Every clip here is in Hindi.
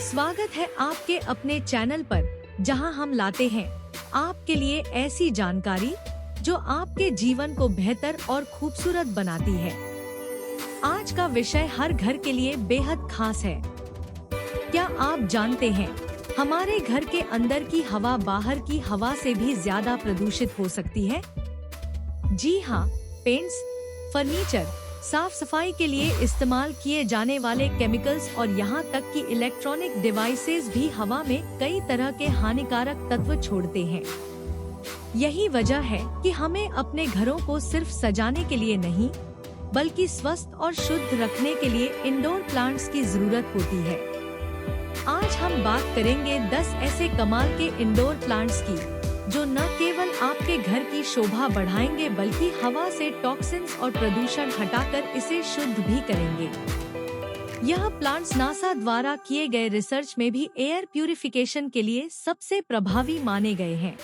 स्वागत है आपके अपने चैनल पर, जहां हम लाते हैं आपके लिए ऐसी जानकारी जो आपके जीवन को बेहतर और खूबसूरत बनाती है। आज का विषय हर घर के लिए बेहद खास है। क्या आप जानते हैं, हमारे घर के अंदर की हवा बाहर की हवा से भी ज्यादा प्रदूषित हो सकती है। जी हाँ, पेंट्स, फर्नीचर, साफ सफाई के लिए इस्तेमाल किए जाने वाले केमिकल्स और यहाँ तक कि इलेक्ट्रॉनिक डिवाइसेस भी हवा में कई तरह के हानिकारक तत्व छोड़ते हैं। यही वजह है कि हमें अपने घरों को सिर्फ सजाने के लिए नहीं, बल्कि स्वस्थ और शुद्ध रखने के लिए इंडोर प्लांट्स की जरूरत होती है। आज हम बात करेंगे 10 ऐसे कमाल के इंडोर प्लांट्स की, जो न केवल आपके घर की शोभा बढ़ाएंगे बल्कि हवा से टॉक्सिन्स और प्रदूषण हटाकर इसे शुद्ध भी करेंगे। यह प्लांट्स नासा द्वारा किए गए रिसर्च में भी एयर प्यूरिफिकेशन के लिए सबसे प्रभावी माने गए हैं।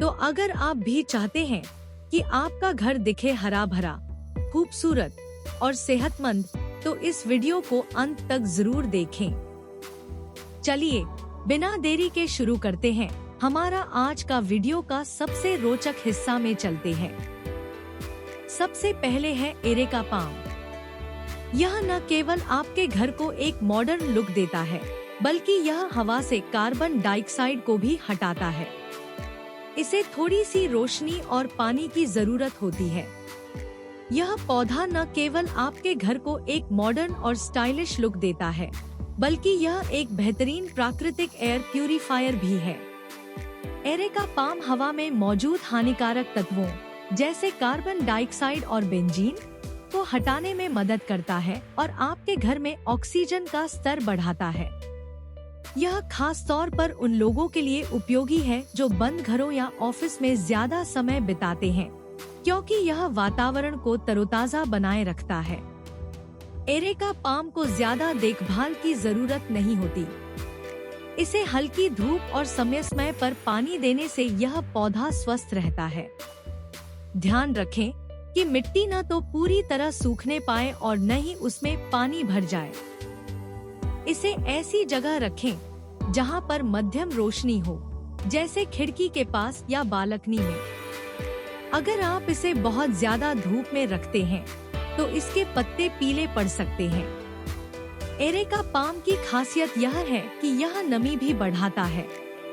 तो अगर आप भी चाहते हैं कि आपका घर दिखे हरा भरा, खूबसूरत और सेहतमंद, तो इस वीडियो को अंत तक जरूर देखें। चलिए बिना देरी के शुरू करते हैं। हमारा आज का वीडियो का सबसे रोचक हिस्सा में चलते हैं। सबसे पहले है एरेका पाम। यह न केवल आपके घर को एक मॉडर्न लुक देता है, बल्कि यह हवा से कार्बन डाइऑक्साइड को भी हटाता है। इसे थोड़ी सी रोशनी और पानी की जरूरत होती है। यह पौधा न केवल आपके घर को एक मॉडर्न और स्टाइलिश लुक देता है, बल्कि यह एक बेहतरीन प्राकृतिक एयर प्यूरिफायर भी है। एरेका पाम हवा में मौजूद हानिकारक तत्वों जैसे कार्बन डाइऑक्साइड और बेंजीन को हटाने में मदद करता है और आपके घर में ऑक्सीजन का स्तर बढ़ाता है। यह खास तौर पर उन लोगों के लिए उपयोगी है जो बंद घरों या ऑफिस में ज्यादा समय बिताते हैं, क्योंकि यह वातावरण को तरोताजा बनाए रखता है। एरेका पाम को ज्यादा देखभाल की जरूरत नहीं होती। इसे हल्की धूप और समय समय पर पानी देने से यह पौधा स्वस्थ रहता है। ध्यान रखें कि मिट्टी न तो पूरी तरह सूखने पाए और न ही उसमें पानी भर जाए। इसे ऐसी जगह रखें जहां पर मध्यम रोशनी हो, जैसे खिड़की के पास या बालकनी में। अगर आप इसे बहुत ज्यादा धूप में रखते हैं, तो इसके पत्ते पीले पड़ सकते हैं। एरेका पाम की खासियत यह है कि यह नमी भी बढ़ाता है,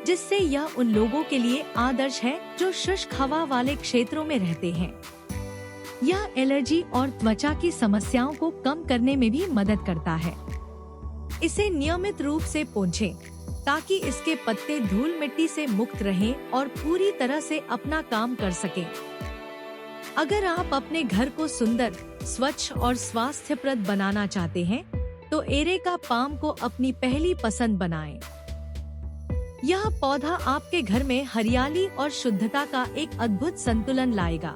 जिससे यह उन लोगों के लिए आदर्श है जो शुष्क हवा वाले क्षेत्रों में रहते हैं। यह एलर्जी और त्वचा की समस्याओं को कम करने में भी मदद करता है। इसे नियमित रूप से पोंछें, ताकि इसके पत्ते धूल मिट्टी से मुक्त रहें और पूरी तरह से अपना काम कर सकें। अगर आप अपने घर को सुंदर, स्वच्छ और स्वास्थ्यप्रद बनाना चाहते हैं, तो एरेका पाम को अपनी पहली पसंद बनाएं। यह पौधा आपके घर में हरियाली और शुद्धता का एक अद्भुत संतुलन लाएगा।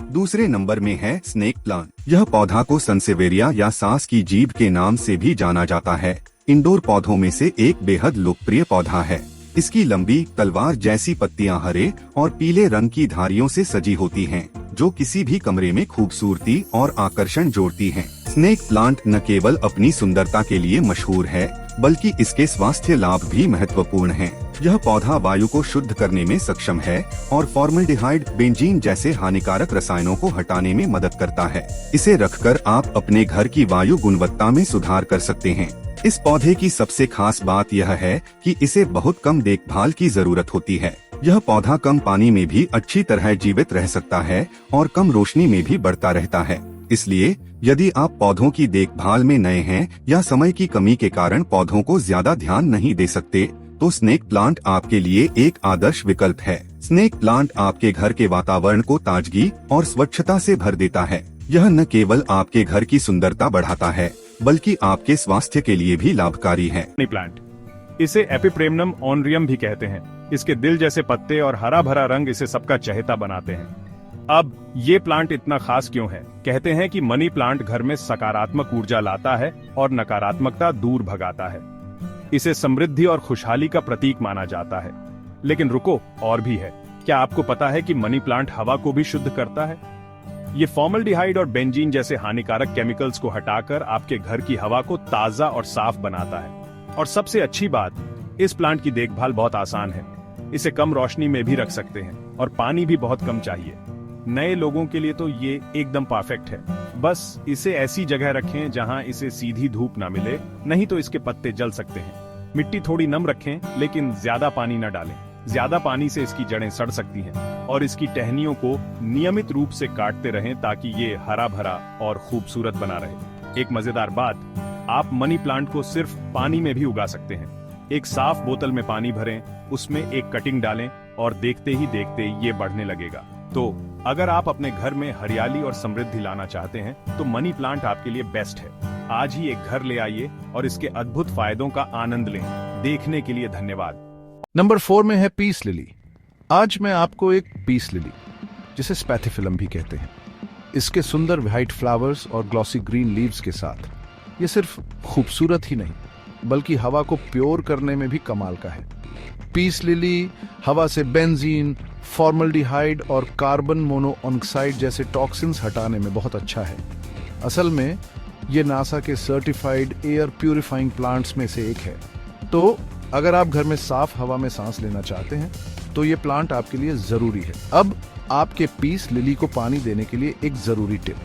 दूसरे नंबर में है स्नेक प्लांट। यह पौधा को सनसेवेरिया या सांस की जीभ के नाम से भी जाना जाता है। इंडोर पौधों में से एक बेहद लोकप्रिय पौधा है। इसकी लंबी तलवार जैसी पत्तियां हरे और पीले रंग की धारियों से सजी होती हैं, जो किसी भी कमरे में खूबसूरती और आकर्षण जोड़ती हैं। स्नेक प्लांट न केवल अपनी सुंदरता के लिए मशहूर है, बल्कि इसके स्वास्थ्य लाभ भी महत्वपूर्ण हैं। यह पौधा वायु को शुद्ध करने में सक्षम है और फॉर्मल्डिहाइड, बेंजीन जैसे हानिकारक रसायनों को हटाने में मदद करता है। इसे रखकर आप अपने घर की वायु गुणवत्ता में सुधार कर सकते हैं। इस पौधे की सबसे खास बात यह है कि इसे बहुत कम देखभाल की जरूरत होती है। यह पौधा कम पानी में भी अच्छी तरह जीवित रह सकता है और कम रोशनी में भी बढ़ता रहता है। इसलिए यदि आप पौधों की देखभाल में नए हैं या समय की कमी के कारण पौधों को ज्यादा ध्यान नहीं दे सकते, तो स्नेक प्लांट आपके लिए एक आदर्श विकल्प है। स्नेक प्लांट आपके घर के वातावरण को ताजगी और स्वच्छता से भर देता है। यह न केवल आपके घर की सुंदरता बढ़ाता है, बल्कि आपके स्वास्थ्य के लिए भी लाभकारी है। मनी प्लांट, इसे एपिप्रेमनम ऑनरियम भी कहते हैं। इसके दिल जैसे पत्ते और हरा भरा रंग इसे सबका चहेता बनाते हैं। अब ये प्लांट इतना खास क्यों है? कहते हैं कि मनी प्लांट घर में सकारात्मक ऊर्जा लाता है और नकारात्मकता दूर भगाता है। इसे समृद्धि और खुशहाली का प्रतीक माना जाता है। लेकिन रुको, और भी है। क्या आपको पता है कि मनी प्लांट हवा को भी शुद्ध करता है? ये फॉर्मल्डिहाइड और बेंजीन जैसे हानिकारक केमिकल्स को हटाकर आपके घर की हवा को ताजा और साफ बनाता है। और सबसे अच्छी बात, इस प्लांट की देखभाल बहुत आसान है। इसे कम रोशनी में भी रख सकते हैं और पानी भी बहुत कम चाहिए। नए लोगों के लिए तो ये एकदम परफेक्ट है। बस इसे ऐसी जगह रखें जहां इसे सीधी धूप ना मिले, नहीं तो इसके पत्ते जल सकते हैं। मिट्टी थोड़ी नम रखें, लेकिन ज्यादा पानी न डालें। ज्यादा पानी से इसकी जड़ें सड़ सकती हैं और इसकी टहनियों को नियमित रूप से काटते रहें ताकि ये हरा भरा और खूबसूरत बना रहे। एक मजेदार बात, आप मनी प्लांट को सिर्फ पानी में भी उगा सकते हैं। एक साफ बोतल में पानी भरें, उसमें एक कटिंग डालें और देखते ही देखते ये बढ़ने लगेगा। तो अगर आप अपने घर में हरियाली और समृद्धि लाना चाहते हैं तो मनी प्लांट आपके लिए बेस्ट है। आज ही एक घर ले आइए और इसके अद्भुत फायदों का आनंद लें। देखने के लिए धन्यवाद। नंबर 4 में है पीस लिली। आज मैं आपको एक पीस लिली, जिसे स्पैथिफिलम भी कहते हैं, इसके सुंदर व्हाइट फ्लावर्स और ग्लॉसी ग्रीन लीव्स के साथ ये सिर्फ खूबसूरत ही नहीं बल्कि हवा को प्योर करने में भी कमाल का है। पीस लिली हवा से बेंजीन, फॉर्मल्डिहाइड और कार्बन मोनोऑक्साइड जैसे टॉक्सिन्स हटाने में बहुत अच्छा है। असल में ये नासा के सर्टिफाइड एयर प्यूरिफाइंग प्लांट्स में से एक है। तो अगर आप घर में साफ हवा में सांस लेना चाहते हैं तो ये प्लांट आपके लिए जरूरी है। अब आपके पीस लिली को पानी देने के लिए एक जरूरी टिप,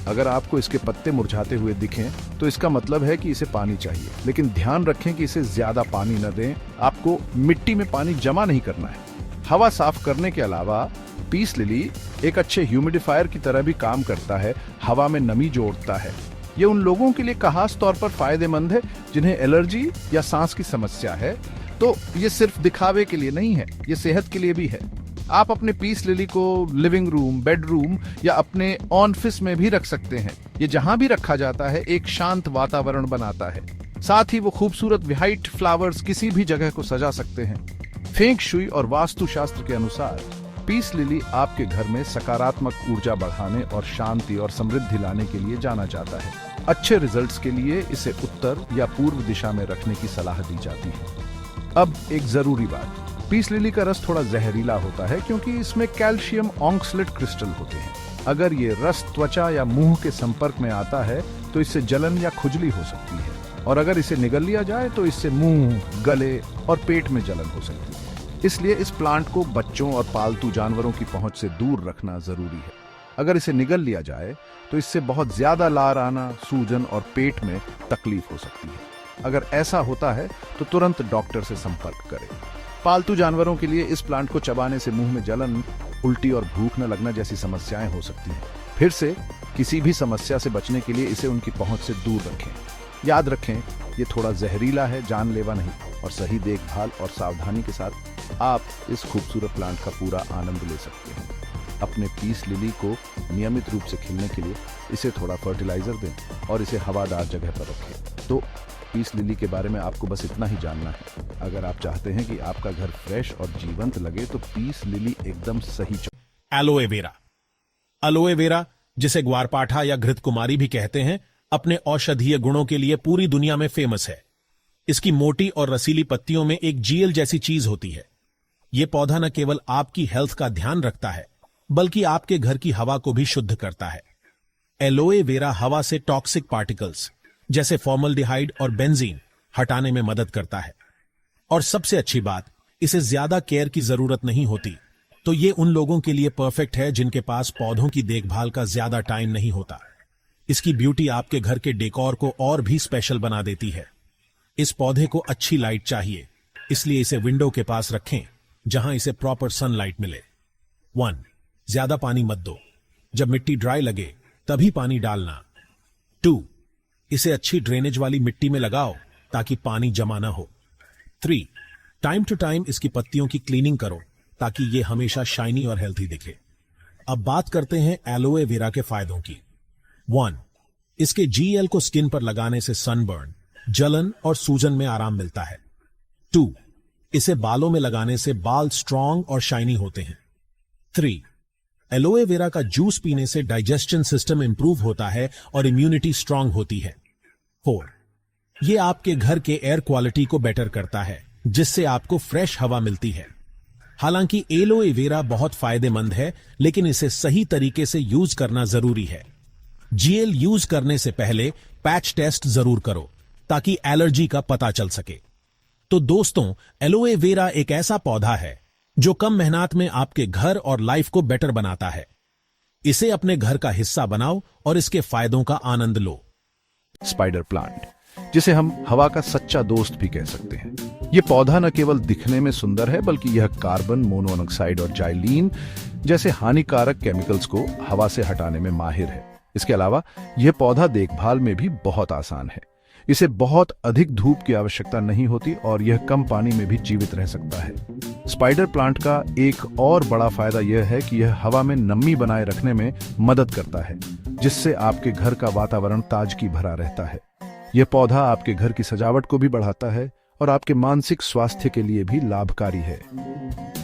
अगर आपको इसके पत्ते मुरझाते हुए दिखें तो इसका मतलब है कि इसे पानी चाहिए, लेकिन ध्यान रखें कि इसे ज्यादा पानी न दें। आपको मिट्टी में पानी जमा नहीं करना है। हवा साफ करने के अलावा पीस लिली एक अच्छे ह्यूमिडिफायर की तरह भी काम करता है, हवा में नमी जोड़ता है। ये उन लोगों के लिए खास तौर पर फायदेमंद है जिन्हें एलर्जी या सांस की समस्या है। तो ये सिर्फ दिखावे के लिए नहीं है, ये सेहत के लिए भी है। आप अपने पीस लिली को लिविंग रूम, बेडरूम या अपने ऑफिस में भी रख सकते हैं। ये जहां भी रखा जाता है एक शांत वातावरण बनाता है। साथ ही वो खूबसूरत व्हाइट फ्लावर्स किसी भी जगह को सजा सकते हैं। फेंग शुई और वास्तुशास्त्र के अनुसार पीस लिली आपके घर में सकारात्मक ऊर्जा बढ़ाने और शांति और समृद्धि लाने के लिए जाना जाता है। अच्छे रिजल्ट्स के लिए इसे उत्तर या पूर्व दिशा में रखने की सलाह दी जाती है। अब एक जरूरी बात, पीस लिली का रस थोड़ा जहरीला होता है क्योंकि इसमें कैल्शियम ऑक्सलेट क्रिस्टल होते हैं। अगर ये रस त्वचा या मुंह के संपर्क में आता है तो इससे जलन या खुजली हो सकती है, और अगर इसे निगल लिया जाए तो इससे मुंह, गले और पेट में जलन हो सकती है। इसलिए इस प्लांट को बच्चों और पालतू जानवरों की पहुंच से दूर रखना जरूरी है। अगर इसे निगल लिया जाए तो इससे बहुत ज्यादा लार आना, सूजन और पेट में तकलीफ हो सकती है। अगर ऐसा होता है तो तुरंत डॉक्टर से संपर्क करें। पालतू जानवरों के लिए इस प्लांट को चबाने से मुंह में जलन, उल्टी और भूख न लगना जैसी समस्याएं हो सकती हैं। फिर से किसी भी समस्या से बचने के लिए इसे उनकी पहुंच से दूर रखें। याद रखें, ये थोड़ा जहरीला है, जानलेवा नहीं, और सही देखभाल और सावधानी के साथ आप इस खूबसूरत प्लांट का पूरा आनंद ले सकते हैं। अपने पीस लिली को नियमित रूप से खिलने के लिए इसे थोड़ा फर्टिलाइजर दें और इसे हवादार जगह पर रखें। तो पीस लिली के बारे में आपको बस इतना ही जानना है। अगर आप चाहते हैं कि आपका घर फ्रेश और जीवंत लगे तो पीस लिली एकदम सही एलोए वेरा। एलोए वेरा, जिसे ग्वारपाठा या घृतकुमारी भी कहते हैं, अपने औषधीय गुणों के लिए पूरी दुनिया में फेमस है। इसकी मोटी और रसीली पत्तियों में एक जेल जैसी चीज होती है। यह पौधा न केवल आपकी हेल्थ का ध्यान रखता है बल्कि आपके घर की हवा को भी शुद्ध करता है। एलोए वेरा हवा से टॉक्सिक पार्टिकल्स जैसे फॉर्मल्डिहाइड और बेंजीन हटाने में मदद करता है। और सबसे अच्छी बात, इसे ज्यादा केयर की जरूरत नहीं होती। तो ये उन लोगों के लिए परफेक्ट है जिनके पास पौधों की देखभाल का ज्यादा टाइम नहीं होता। इसकी ब्यूटी आपके घर के डेकोर को और भी स्पेशल बना देती है। इस पौधे को अच्छी लाइट चाहिए, इसलिए इसे विंडो के पास रखें जहां इसे प्रॉपर सनलाइट मिले। 1. ज्यादा पानी मत दो, जब मिट्टी ड्राई लगे तभी पानी डालना। 2. इसे अच्छी ड्रेनेज वाली मिट्टी में लगाओ ताकि पानी जमा ना हो। 3. टाइम टू टाइम इसकी पत्तियों की क्लीनिंग करो ताकि ये हमेशा शाइनी और हेल्थी दिखे। अब बात करते हैं एलोए वेरा के फायदों की। 1. इसके जीएल को स्किन पर लगाने से सनबर्न, जलन और सूजन में आराम मिलता है। 2. इसे बालों में लगाने से बाल स्ट्रांग और शाइनी होते हैं। 3. एलोए वेरा का जूस पीने से डाइजेशन सिस्टम इंप्रूव होता है और इम्यूनिटी स्ट्रांग होती है। 4. ये आपके घर के एयर क्वालिटी को बेटर करता है जिससे आपको फ्रेश हवा मिलती है। हालांकि एलोए वेरा बहुत फायदेमंद है, लेकिन इसे सही तरीके से यूज करना जरूरी है। जेल यूज करने से पहले पैच टेस्ट जरूर करो ताकि एलर्जी का पता चल सके। तो दोस्तों, एलोए वेरा एक ऐसा पौधा है जो कम मेहनत में आपके घर और लाइफ को बेटर बनाता है। इसे अपने घर का हिस्सा बनाओ और इसके फायदों का आनंद लो। स्पाइडर प्लांट, जिसे हम हवा का सच्चा दोस्त भी कह सकते हैं। यह पौधा न केवल दिखने में सुंदर है, बल्कि यह कार्बन मोनोऑक्साइड और जाइलीन जैसे हानिकारक केमिकल्स को हवा से हटाने में माहिर है। इसके अलावा यह पौधा देखभाल में भी बहुत आसान है। इसे बहुत अधिक धूप की आवश्यकता नहीं होती और यह कम पानी में भी जीवित रह सकता है। स्पाइडर प्लांट का एक और बड़ा फायदा यह है कि यह हवा में नमी बनाए रखने में मदद करता है, जिससे आपके घर का वातावरण ताजगी भरा रहता है। यह पौधा आपके घर की सजावट को भी बढ़ाता है और आपके मानसिक स्वास्थ्य के लिए भी लाभकारी है।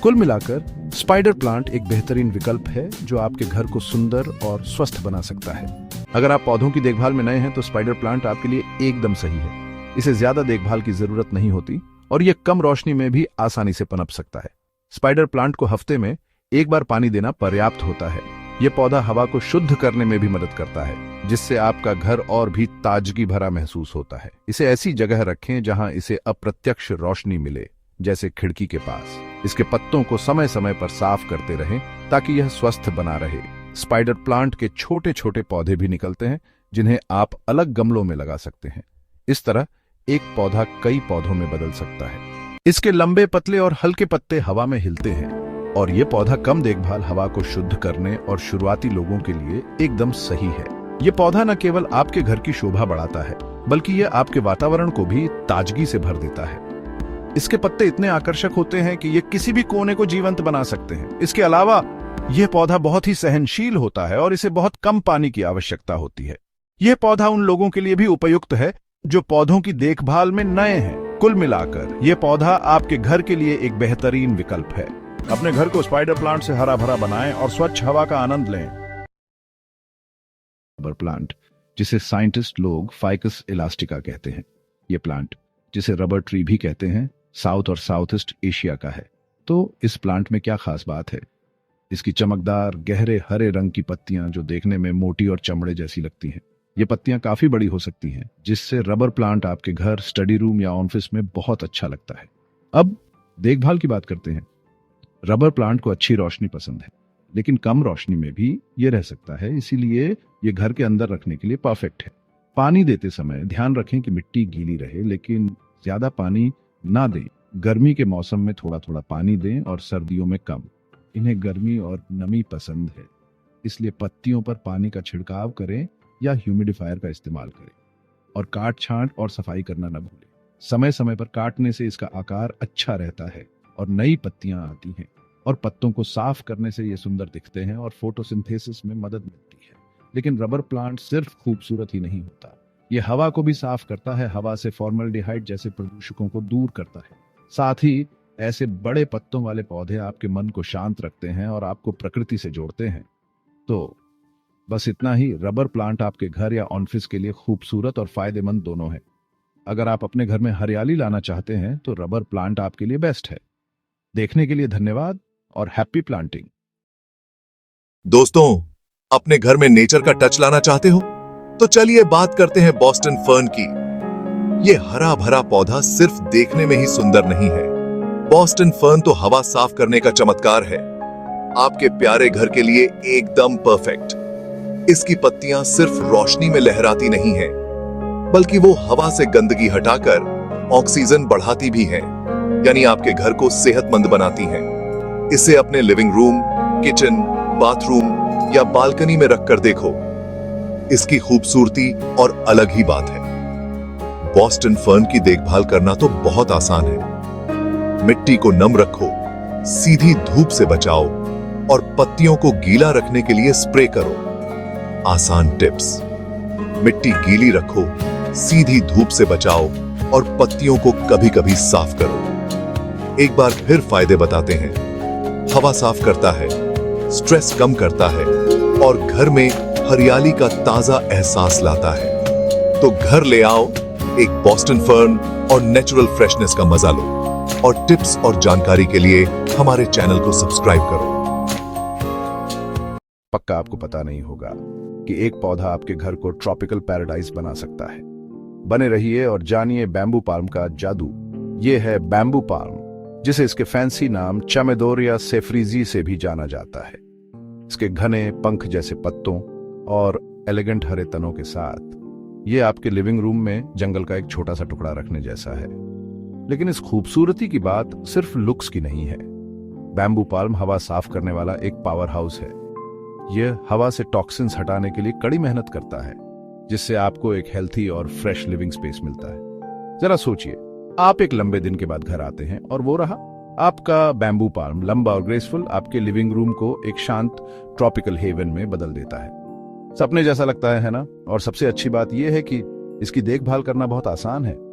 कुल मिलाकर स्पाइडर प्लांट एक बेहतरीन विकल्प है जो आपके घर को सुंदर और स्वस्थ बना सकता है। अगर आप पौधों की देखभाल में नए हैं तो स्पाइडर प्लांट आपके लिए एकदम सही है। इसे ज्यादा देखभाल की जरूरत नहीं होती और यह कम रोशनी में भी आसानी से पनप सकता है। स्पाइडर प्लांट को हफ्ते में एक बार पानी देना पर्याप्त होता है। यह पौधा हवा को शुद्ध करने में भी मदद करता है, जिससे आपका घर और भी ताजगी भरा महसूस होता है। इसे ऐसी जगह रखें जहां इसे अप्रत्यक्ष रोशनी मिले, जैसे खिड़की के पास। इसके पत्तों को समय समय पर साफ करते रहें ताकि यह स्वस्थ बना रहे। स्पाइडर प्लांट के छोटे छोटे पौधे भी निकलते हैं, जिन्हें आप अलग गमलों में लगा सकते हैं। इस तरह एक पौधा कई पौधों में बदल सकता है। इसके लंबे, पतले और हल्के पत्ते हवा में हिलते हैं और यह पौधा कम देखभाल हवा को शुद्ध करने और शुरुआती लोगों के लिए एकदम सही है। यह पौधा न केवल आपके घर की शोभा बढ़ाता है, बल्कि यह आपके वातावरण को भी ताजगी से भर देता है। इसके पत्ते इतने आकर्षक होते हैं कि ये किसी भी कोने को जीवंत बना सकते हैं। इसके अलावा यह पौधा बहुत ही सहनशील होता है और इसे बहुत कम पानी की आवश्यकता होती है। यह पौधा उन लोगों के लिए भी उपयुक्त है जो पौधों की देखभाल में नए हैं। कुल मिलाकर यह पौधा आपके घर के लिए एक बेहतरीन विकल्प है। अपने घर को स्पाइडर प्लांट से हरा भरा बनाएं और स्वच्छ हवा का आनंद लें। रबर प्लांट, जिसे साइंटिस्ट लोग फाइकस इलास्टिका कहते हैं। यह प्लांट, जिसे रबर ट्री भी कहते हैं, साउथ और साउथ ईस्ट एशिया का है। तो इस प्लांट में क्या खास बात है? इसकी चमकदार गहरे हरे रंग की पत्तियां जो देखने में मोटी और चमड़े जैसी लगती हैं। ये पत्तियां काफी बड़ी हो सकती हैं, जिससे रबर प्लांट आपके घर, स्टडी रूम या ऑफिस में बहुत अच्छा लगता है। अब देखभाल की बात करते हैं। रबर प्लांट को अच्छी रोशनी पसंद है, लेकिन कम रोशनी में भी ये रह सकता है, इसीलिए ये घर के अंदर रखने के लिए परफेक्ट है। पानी देते समय ध्यान रखें कि मिट्टी गीली रहे, लेकिन ज्यादा पानी ना दें। गर्मी के मौसम में थोड़ा थोड़ा पानी दें और सर्दियों में कम। इन्हें गर्मी और नमी पसंद है, इसलिए पत्तियों पर पानी का छिड़काव करें या ह्यूमिडिफायर का इस्तेमाल करें। और काट छांट और सफाई करना न भूलें। समय समय पर काटने से इसका आकार अच्छा रहता है और नई पत्तियां आती हैं, और पत्तों को साफ करने से ये सुंदर दिखते हैं और फोटोसिंथेसिस में मदद मिलती है। लेकिन रबर प्लांट सिर्फ खूबसूरत ही नहीं होता, ये हवा को भी साफ करता है। हवा से फॉर्मल्डिहाइड जैसे प्रदूषकों को दूर करता है। साथ ही ऐसे बड़े पत्तों वाले पौधे आपके मन को शांत रखते हैं और आपको प्रकृति से जोड़ते हैं। तो बस इतना ही, रबर प्लांट आपके घर या ऑफिस के लिए खूबसूरत और फायदेमंद दोनों है। अगर आप अपने घर में हरियाली लाना चाहते हैं तो रबर प्लांट आपके लिए बेस्ट है। देखने के लिए धन्यवाद और हैप्पी प्लांटिंग। दोस्तों, अपने घर में नेचर का टच लाना चाहते हो तो चलिए बात करते हैं बॉस्टन फर्न की। ये हरा भरा पौधा सिर्फ देखने में ही सुंदर नहीं है, बॉस्टन फर्न तो हवा साफ करने का चमत्कार है। आपके प्यारे घर के लिए एकदम परफेक्ट। इसकी पत्तियां सिर्फ रोशनी में लहराती नहीं हैं, बल्कि वो हवा से गंदगी हटाकर ऑक्सीजन बढ़ाती भी हैं, यानी आपके घर को सेहतमंद बनाती हैं। इसे अपने लिविंग रूम, किचन, बाथरूम या बालकनी में रखकर देखो, इसकी खूबसूरती और अलग ही बात है। बॉस्टन फर्न की देखभाल करना तो बहुत आसान है। मिट्टी को नम रखो, सीधी धूप से बचाओ और पत्तियों को गीला रखने के लिए स्प्रे करो। आसान टिप्स: मिट्टी गीली रखो, सीधी धूप से बचाओ और पत्तियों को कभी कभी साफ करो। एक बार फिर फायदे बताते हैं। हवा साफ करता है, स्ट्रेस कम करता है और घर में हरियाली का ताजा एहसास लाता है। तो घर ले आओ एक बॉस्टन फर्न और नेचुरल फ्रेशनेस का मजा लो। और टिप्स और जानकारी के लिए हमारे चैनल को सब्सक्राइब करो। पक्का आपको पता नहीं होगा कि एक पौधा आपके घर को ट्रॉपिकल पैराडाइज बना सकता है। बने रहिए और जानिए बैम्बू पाल्म का जादू। ये है बैम्बू पाल्म, जिसे इसके फैंसी नाम चमेदोरिया सेफ्रीजी से भी जाना जाता है। इसके घने पंख जैसे पत्तों और एलिगेंट हरे तनों के साथ ये आपके लिविंग रूम में जंगल का एक छोटा सा टुकड़ा रखने जैसा है। लेकिन इस खूबसूरती की बात सिर्फ लुक्स की नहीं है। बैम्बू पाल्म हवा साफ करने वाला एक पावर हाउस है। यह हवा से टॉक्सिन्स हटाने के लिए कड़ी मेहनत करता है, जिससे आपको एक हेल्थी और फ्रेश लिविंग स्पेस मिलता है। जरा सोचिए, आप एक लंबे दिन के बाद घर आते हैं और वो रहा आपका बैम्बू पाल्म, लंबा और ग्रेसफुल, आपके लिविंग रूम को एक शांत ट्रॉपिकल हेवन में बदल देता है। सपने जैसा लगता है ना? और सबसे अच्छी बात यह है कि इसकी देखभाल करना बहुत आसान है।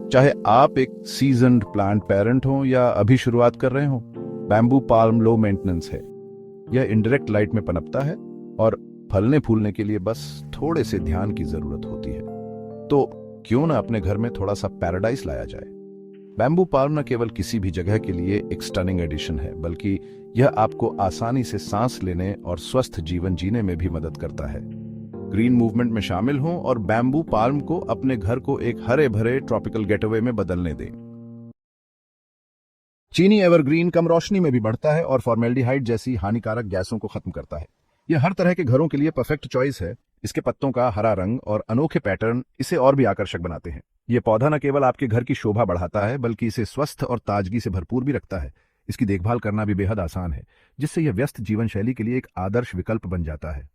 चाहे आप एक सीजन्ड प्लांट पेरेंट हो या अभी शुरुआत कर रहे हो, बैम्बू पाल्म लो मेंटेनेंस है। यह इनडायरेक्ट लाइट में पनपता है और फलने फूलने के लिए बस थोड़े से ध्यान की जरूरत होती है। तो क्यों ना अपने घर में थोड़ा सा पैराडाइज लाया जाए। बैम्बू पाल्म न केवल किसी भी जगह के लिए एक स्टनिंग एडिशन है, बल्कि यह आपको आसानी से सांस लेने और स्वस्थ जीवन जीने में भी मदद करता है। ग्रीन मूवमेंट में शामिल हों और बैम्बू पाल्म को अपने घर को एक हरे भरे ट्रॉपिकल गेटअवे में बदलने दें। चीनी एवरग्रीन कम रोशनी में भी बढ़ता है और फॉर्मेल्डिहाइड जैसी हानिकारक गैसों को खत्म करता है। यह हर तरह के घरों के लिए परफेक्ट चॉइस है। इसके पत्तों का हरा रंग और अनोखे पैटर्न इसे और भी आकर्षक बनाते हैं। यह पौधा न केवल आपके घर की शोभा बढ़ाता है, बल्कि इसे स्वस्थ और ताजगी से भरपूर भी रखता है। इसकी देखभाल करना भी बेहद आसान है, जिससे यह व्यस्त जीवन शैली के लिए एक आदर्श विकल्प बन जाता है।